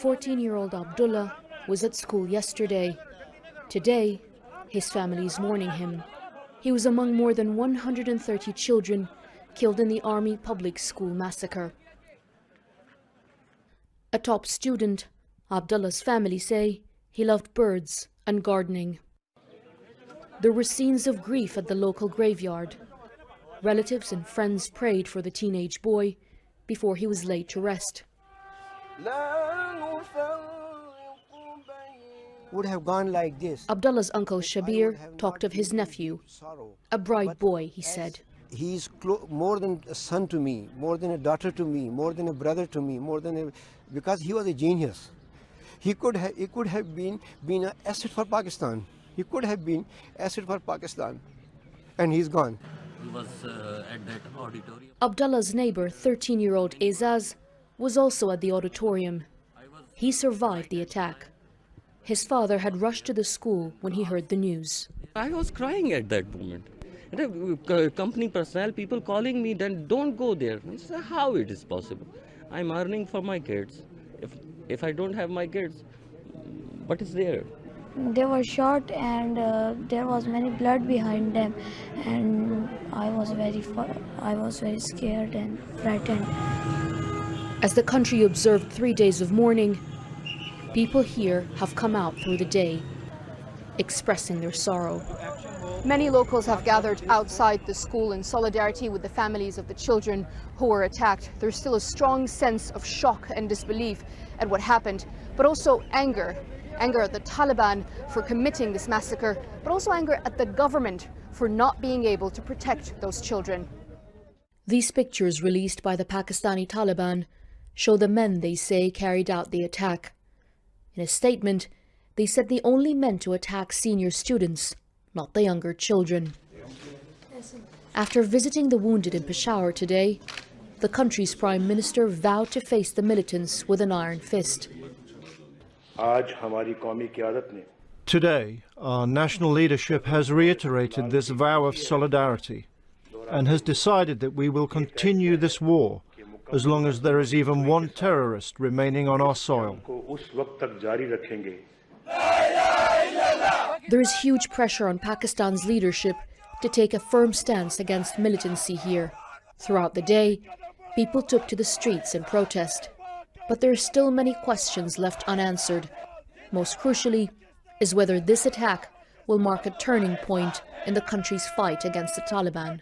14-year-old Abdullah was at school yesterday. Today, his family is mourning him. He was among more than 130 children killed in the Army public school massacre. A top student, Abdullah's family say he loved birds and gardening. There were scenes of grief at the local graveyard. Relatives and friends prayed for the teenage boy before he was laid to rest. Would have gone like this. Abdullah's uncle Shabir talked of his nephew, a bright boy, he said. He's more than a son to me, more than a daughter to me, more than a brother to me, because he was a genius. He could have been an asset for Pakistan. He could have been asset for Pakistan, and he's gone. He was at that auditorium. Abdullah's neighbor, 13-year-old Azaz, was also at the auditorium. He survived the attack. His father had rushed to the school when he heard the news. I was crying at that moment. Company personnel, people calling me, then don't go there. I said, how it is possible? I'm earning for my kids. If I don't have my kids, what is there? They were shot and there was many blood behind them, and I was very scared and frightened. As the country observed 3 days of mourning, people here have come out through the day, expressing their sorrow. Many locals have gathered outside the school in solidarity with the families of the children who were attacked. There's still a strong sense of shock and disbelief at what happened, but also anger at the Taliban for committing this massacre, but also anger at the government for not being able to protect those children. These pictures released by the Pakistani Taliban show the men they say carried out the attack. In a statement, they said they only meant to attack senior students, not the younger children. After visiting the wounded in Peshawar today, the country's Prime Minister vowed to face the militants with an iron fist. Today, our national leadership has reiterated this vow of solidarity and has decided that we will continue this war as long as there is even one terrorist remaining on our soil. There is huge pressure on Pakistan's leadership to take a firm stance against militancy here. Throughout the day, people took to the streets in protest. But there are still many questions left unanswered. Most crucially is whether this attack will mark a turning point in the country's fight against the Taliban.